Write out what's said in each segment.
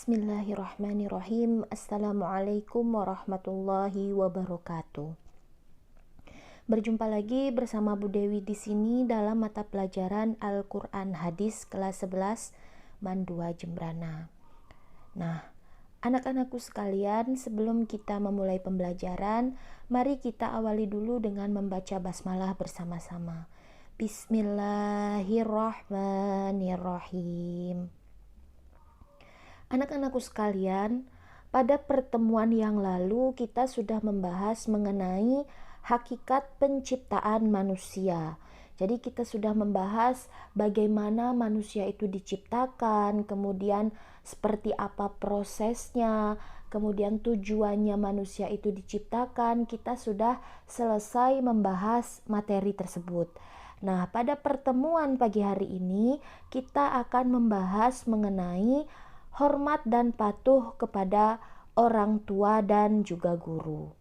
Bismillahirrahmanirrahim. Assalamualaikum warahmatullahi wabarakatuh. Berjumpa lagi bersama Bu Dewi di sini dalam mata pelajaran Al-Quran Hadis kelas 11 Mandua Jembrana. Nah, anak-anakku sekalian, sebelum kita memulai pembelajaran, mari kita awali dulu dengan membaca basmalah bersama-sama. Bismillahirrahmanirrahim. Anak-anakku sekalian, pada pertemuan yang lalu kita sudah membahas mengenai hakikat penciptaan manusia. Jadi kita sudah membahas bagaimana manusia itu diciptakan, kemudian seperti apa prosesnya, kemudian tujuannya manusia itu diciptakan. Kita sudah selesai membahas materi tersebut. Nah, pada pertemuan pagi hari ini kita akan membahas mengenai hormat dan patuh kepada orang tua dan juga guru.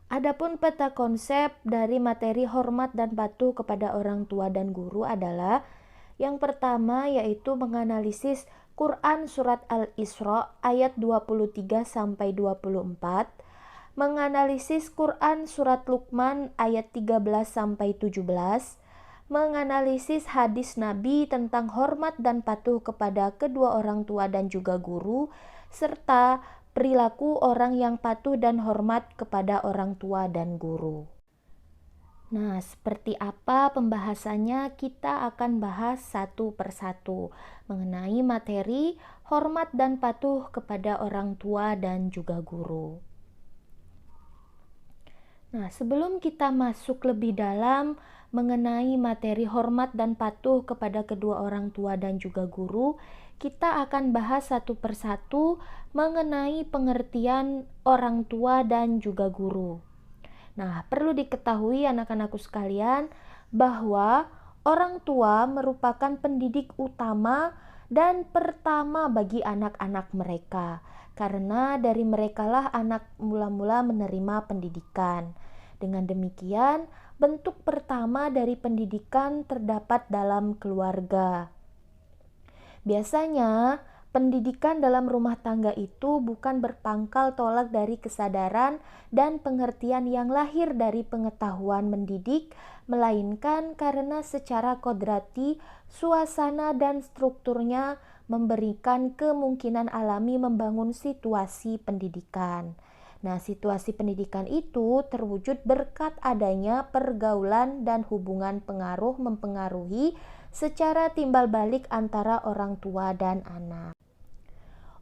Adapun peta konsep dari materi hormat dan patuh kepada orang tua dan guru adalah yang pertama yaitu menganalisis Quran surat Al-Isra ayat 23 sampai 24, menganalisis Quran surat Luqman ayat 13 sampai 17, menganalisis hadis Nabi tentang hormat dan patuh kepada kedua orang tua dan juga guru, serta perilaku orang yang patuh dan hormat kepada orang tua dan guru. Nah, seperti apa pembahasannya? Kita akan bahas satu persatu mengenai materi hormat dan patuh kepada orang tua dan juga guru. Nah, sebelum kita masuk lebih dalam mengenai materi hormat dan patuh kepada kedua orang tua dan juga guru, kita akan bahas satu persatu mengenai pengertian orang tua dan juga guru. Nah, perlu diketahui anak-anakku sekalian bahwa orang tua merupakan pendidik utama dan pertama bagi anak-anak mereka, karena dari merekalah anak mula-mula menerima pendidikan. Dengan demikian, bentuk pertama dari pendidikan terdapat dalam keluarga. Biasanya, pendidikan dalam rumah tangga itu bukan berpangkal tolak dari kesadaran dan pengertian yang lahir dari pengetahuan mendidik, melainkan karena secara kodrati, suasana dan strukturnya memberikan kemungkinan alami membangun situasi pendidikan. Nah, situasi pendidikan itu terwujud berkat adanya pergaulan dan hubungan pengaruh mempengaruhi secara timbal balik antara orang tua dan anak.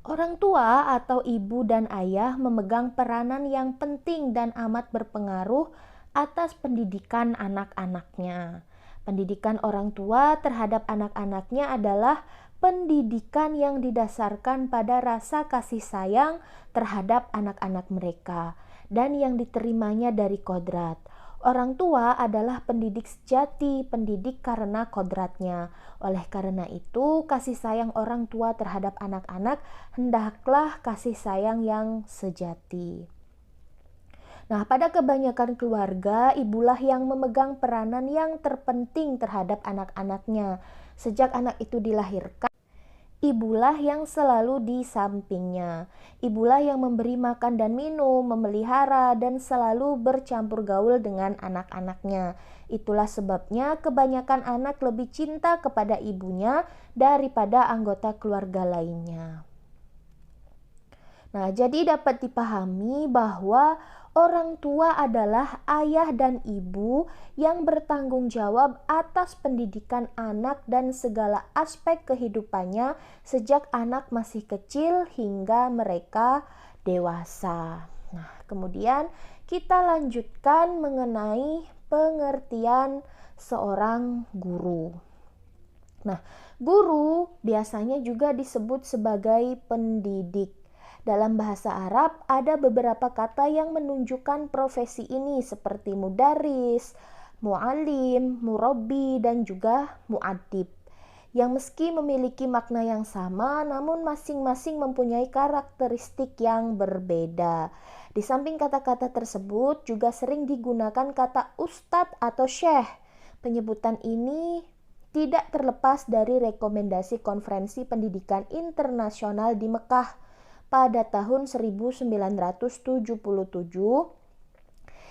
Orang tua atau ibu dan ayah memegang peranan yang penting dan amat berpengaruh atas pendidikan anak-anaknya. Pendidikan orang tua terhadap anak-anaknya adalah pendidikan yang didasarkan pada rasa kasih sayang terhadap anak-anak mereka dan yang diterimanya dari kodrat. Orang tua adalah pendidik sejati, pendidik karena kodratnya. Oleh karena itu, kasih sayang orang tua terhadap anak-anak hendaklah kasih sayang yang sejati. Nah, pada kebanyakan keluarga, ibulah yang memegang peranan yang terpenting terhadap anak-anaknya. Sejak anak itu dilahirkan, ibulah yang selalu di sampingnya. Ibulah yang memberi makan dan minum, memelihara, dan selalu bercampur gaul dengan anak-anaknya. Itulah sebabnya kebanyakan anak lebih cinta kepada ibunya daripada anggota keluarga lainnya. Nah, jadi dapat dipahami bahwa orang tua adalah ayah dan ibu yang bertanggung jawab atas pendidikan anak dan segala aspek kehidupannya sejak anak masih kecil hingga mereka dewasa. Nah, kemudian kita lanjutkan mengenai pengertian seorang guru. Nah, guru biasanya juga disebut sebagai pendidik. Dalam bahasa Arab ada beberapa kata yang menunjukkan profesi ini seperti mudaris, mu'alim, murabbi, dan juga mu'addib. Yang meski memiliki makna yang sama namun masing-masing mempunyai karakteristik yang berbeda. Di samping kata-kata tersebut juga sering digunakan kata ustadz atau syekh. Penyebutan ini tidak terlepas dari rekomendasi Konferensi Pendidikan Internasional di Mekah pada tahun 1977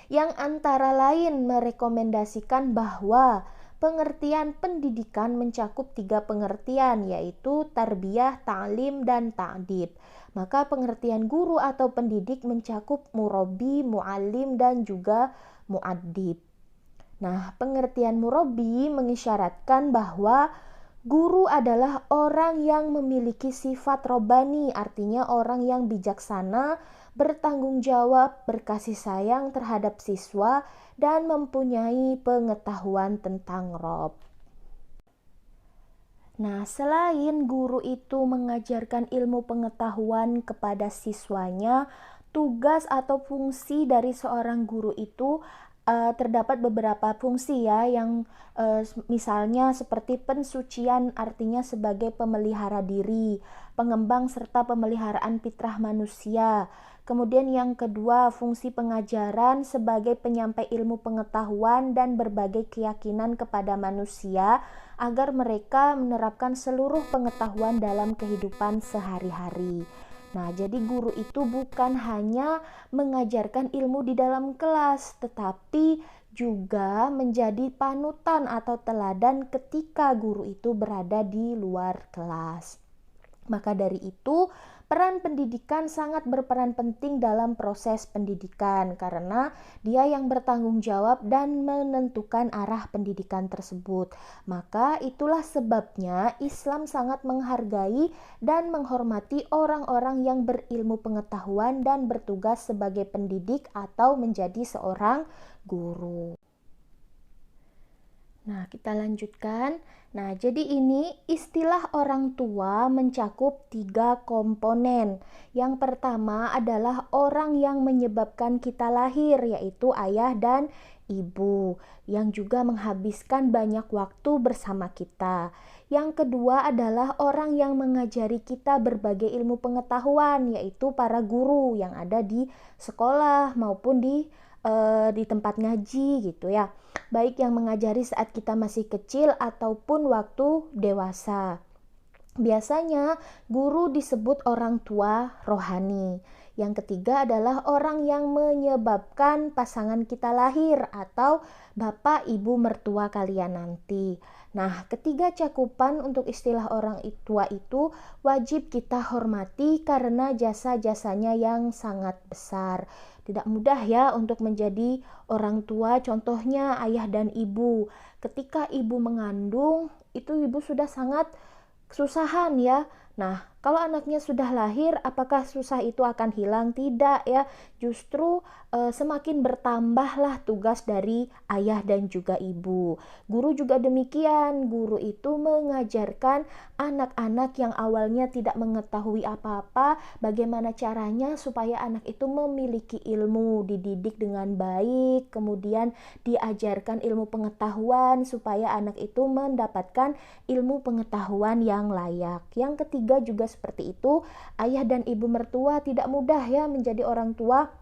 yang antara lain merekomendasikan bahwa pengertian pendidikan mencakup 3 pengertian, yaitu tarbiyah, ta'lim, dan ta'dib. Maka pengertian guru atau pendidik mencakup murabbi, muallim, dan juga muaddib. Nah, pengertian murabbi mengisyaratkan bahwa guru adalah orang yang memiliki sifat robbani, artinya orang yang bijaksana, bertanggung jawab, berkasih sayang terhadap siswa, dan mempunyai pengetahuan tentang Rob. Nah, selain guru itu mengajarkan ilmu pengetahuan kepada siswanya, tugas atau fungsi dari seorang guru itu terdapat beberapa fungsi ya, yang misalnya seperti pensucian, artinya sebagai pemelihara diri, pengembang serta pemeliharaan fitrah manusia. Kemudian yang kedua, fungsi pengajaran sebagai penyampai ilmu pengetahuan dan berbagai keyakinan kepada manusia agar mereka menerapkan seluruh pengetahuan dalam kehidupan sehari-hari. Nah, jadi guru itu bukan hanya mengajarkan ilmu di dalam kelas, tetapi juga menjadi panutan atau teladan ketika guru itu berada di luar kelas. Maka dari itu, peran pendidikan sangat berperan penting dalam proses pendidikan karena dia yang bertanggung jawab dan menentukan arah pendidikan tersebut. Maka itulah sebabnya Islam sangat menghargai dan menghormati orang-orang yang berilmu pengetahuan dan bertugas sebagai pendidik atau menjadi seorang guru. Nah, kita lanjutkan. Nah, jadi ini istilah orang tua mencakup 3 komponen. Yang pertama adalah orang yang menyebabkan kita lahir, yaitu ayah dan ibu, yang juga menghabiskan banyak waktu bersama kita. Yang kedua adalah orang yang mengajari kita berbagai ilmu pengetahuan, yaitu para guru yang ada di sekolah maupun di tempat ngaji gitu ya, baik yang mengajari saat kita masih kecil ataupun waktu dewasa. Biasanya guru disebut orang tua rohani. Yang ketiga adalah orang yang menyebabkan pasangan kita lahir atau bapak ibu mertua kalian nanti. Nah, ketiga cakupan untuk istilah orang tua itu wajib kita hormati karena jasa-jasanya yang sangat besar. Tidak mudah ya untuk menjadi orang tua, contohnya ayah dan ibu. Ketika ibu mengandung, itu ibu sudah sangat kesusahan ya. Nah, kalau anaknya sudah lahir, apakah susah itu akan hilang? Tidak ya, justru semakin bertambahlah tugas dari ayah dan juga ibu. Guru juga demikian, guru itu mengajarkan anak-anak yang awalnya tidak mengetahui apa-apa, bagaimana caranya supaya anak itu memiliki ilmu, dididik dengan baik, kemudian diajarkan ilmu pengetahuan supaya anak itu mendapatkan ilmu pengetahuan yang layak. Yang ketiga juga seperti itu, ayah dan ibu mertua tidak mudah ya menjadi orang tua,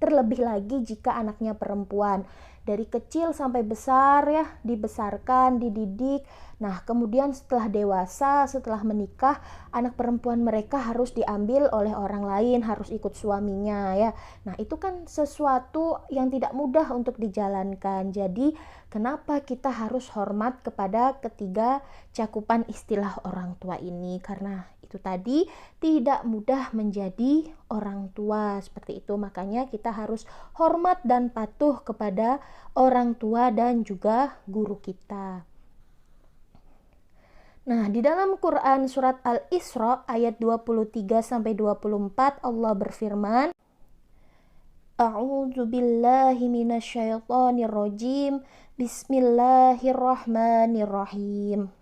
terlebih lagi jika anaknya perempuan. Dari kecil sampai besar ya, dibesarkan, dididik. Nah, kemudian setelah dewasa, setelah menikah, anak perempuan mereka harus diambil oleh orang lain, harus ikut suaminya ya. Nah, itu kan sesuatu yang tidak mudah untuk dijalankan. Jadi, kenapa kita harus hormat kepada ketiga cakupan istilah orang tua ini? Karena itu tadi tidak mudah menjadi orang tua seperti itu, makanya kita harus hormat dan patuh kepada orang tua dan juga guru kita. Nah, di dalam Quran surat Al-Isra ayat 23-24 Allah berfirman, A'udzu billahi minasyaitonir rajim. Bismillahirrahmanirrahim.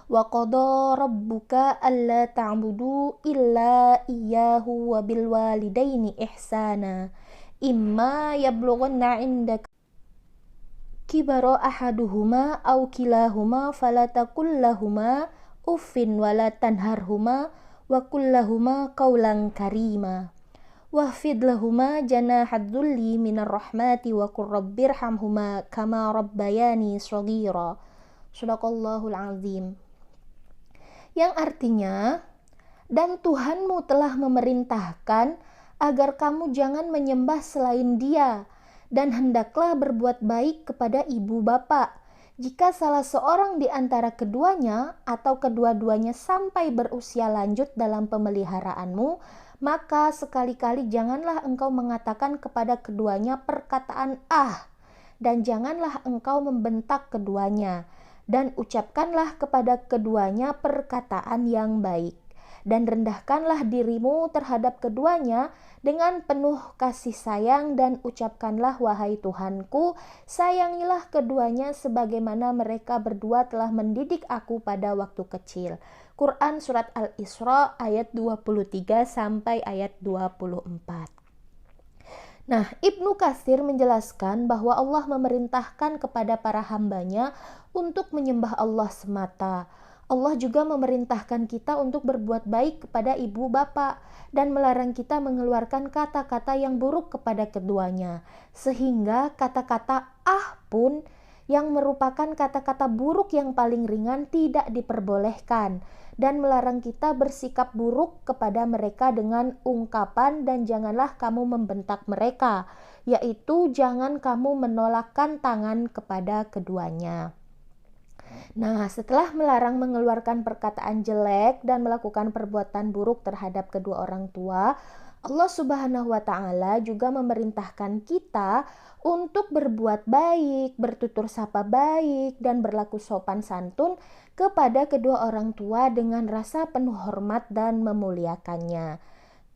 Wa qada rabbuka alla ta'budu illa iyyahu wa bil walidaini ihsana imma yablughanna 'indaka kibara ahaduhuma aw kilahuma fala taqul lahumā uffin wa la tanharhuma wa qul lahumā qawlan karīmā wahfid lahumā janāhadz dzulli minar rahmati wa qur rabbirhamhumā kamā rabbayani shaghīrā. Shadaqallahul azim. Yang artinya, dan Tuhanmu telah memerintahkan agar kamu jangan menyembah selain Dia, dan hendaklah berbuat baik kepada ibu bapak. Jika salah seorang di antara keduanya atau kedua-duanya sampai berusia lanjut dalam pemeliharaanmu, maka sekali-kali janganlah engkau mengatakan kepada keduanya perkataan "ah", dan janganlah engkau membentak keduanya, dan ucapkanlah kepada keduanya perkataan yang baik. Dan rendahkanlah dirimu terhadap keduanya dengan penuh kasih sayang, dan ucapkanlah, wahai Tuhanku, sayangilah keduanya sebagaimana mereka berdua telah mendidik aku pada waktu kecil. Quran Surat Al-Isra ayat 23 sampai ayat 24. Nah, Ibnu Katsir menjelaskan bahwa Allah memerintahkan kepada para hambanya untuk menyembah Allah semata. Allah juga memerintahkan kita untuk berbuat baik kepada ibu bapak dan melarang kita mengeluarkan kata-kata yang buruk kepada keduanya. Sehingga kata-kata "ah" pun yang merupakan kata-kata buruk yang paling ringan tidak diperbolehkan, dan melarang kita bersikap buruk kepada mereka dengan ungkapan "dan janganlah kamu membentak mereka", yaitu jangan kamu menolakkan tangan kepada keduanya. Nah, setelah melarang mengeluarkan perkataan jelek dan melakukan perbuatan buruk terhadap kedua orang tua, Allah Subhanahu wa Ta'ala juga memerintahkan kita untuk berbuat baik, bertutur sapa baik, dan berlaku sopan santun kepada kedua orang tua dengan rasa penuh hormat dan memuliakannya.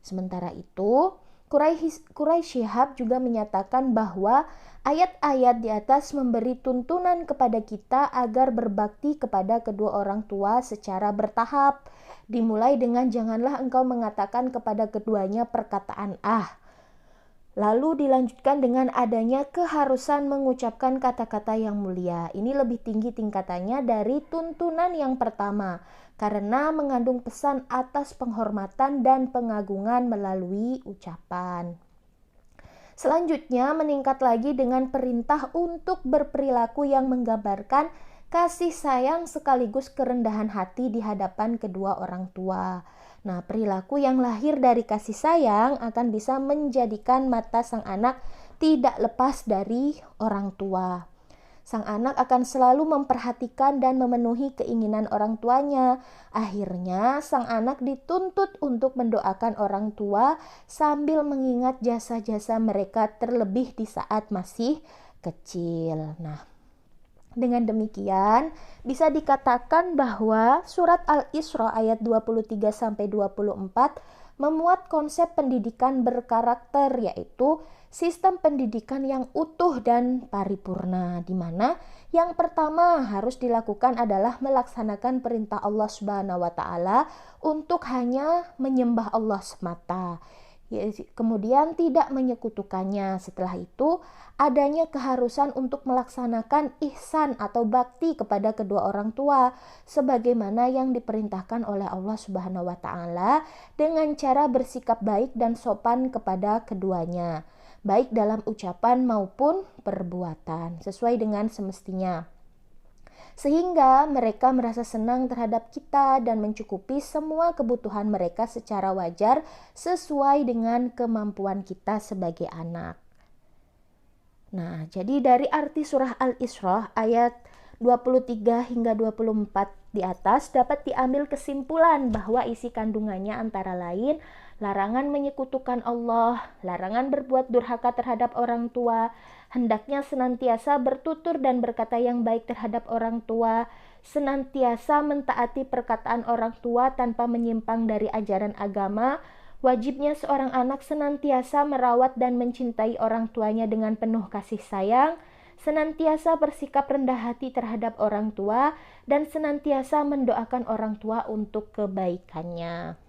Sementara itu, Quraisy Shihab juga menyatakan bahwa ayat-ayat di atas memberi tuntunan kepada kita agar berbakti kepada kedua orang tua secara bertahap. Dimulai dengan janganlah engkau mengatakan kepada keduanya perkataan "ah". Lalu dilanjutkan dengan adanya keharusan mengucapkan kata-kata yang mulia. Ini lebih tinggi tingkatannya dari tuntunan yang pertama, karena mengandung pesan atas penghormatan dan pengagungan melalui ucapan. Selanjutnya meningkat lagi dengan perintah untuk berperilaku yang menggambarkan kasih sayang sekaligus kerendahan hati di hadapan kedua orang tua. Nah, perilaku yang lahir dari kasih sayang akan bisa menjadikan mata sang anak tidak lepas dari orang tua. Sang anak akan selalu memperhatikan dan memenuhi keinginan orang tuanya. Akhirnya, sang anak dituntut untuk mendoakan orang tua sambil mengingat jasa-jasa mereka terlebih di saat masih kecil. Nah, dengan demikian, bisa dikatakan bahwa surat Al-Isra ayat 23-24 memuat konsep pendidikan berkarakter, yaitu sistem pendidikan yang utuh dan paripurna, di mana yang pertama harus dilakukan adalah melaksanakan perintah Allah Subhanahu wa Ta'ala untuk hanya menyembah Allah semata. Kemudian tidak menyekutukannya. Setelah itu adanya keharusan untuk melaksanakan ihsan atau bakti kepada kedua orang tua sebagaimana yang diperintahkan oleh Allah Subhanahu wa Ta'ala dengan cara bersikap baik dan sopan kepada keduanya, baik dalam ucapan maupun perbuatan, sesuai dengan semestinya, sehingga mereka merasa senang terhadap kita dan mencukupi semua kebutuhan mereka secara wajar sesuai dengan kemampuan kita sebagai anak. Nah, jadi dari arti surah Al-Isra ayat 23 hingga 24 di atas dapat diambil kesimpulan bahwa isi kandungannya antara lain larangan menyekutukan Allah, larangan berbuat durhaka terhadap orang tua, hendaknya senantiasa bertutur dan berkata yang baik terhadap orang tua, senantiasa mentaati perkataan orang tua tanpa menyimpang dari ajaran agama, wajibnya seorang anak senantiasa merawat dan mencintai orang tuanya dengan penuh kasih sayang, senantiasa bersikap rendah hati terhadap orang tua, dan senantiasa mendoakan orang tua untuk kebaikannya.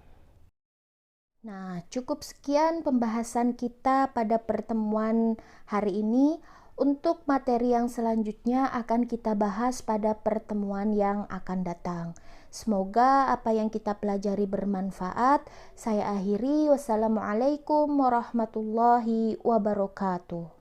Nah, cukup sekian pembahasan kita pada pertemuan hari ini. Untuk materi yang selanjutnya akan kita bahas pada pertemuan yang akan datang. Semoga apa yang kita pelajari bermanfaat. Saya akhiri. Wassalamualaikum warahmatullahi wabarakatuh.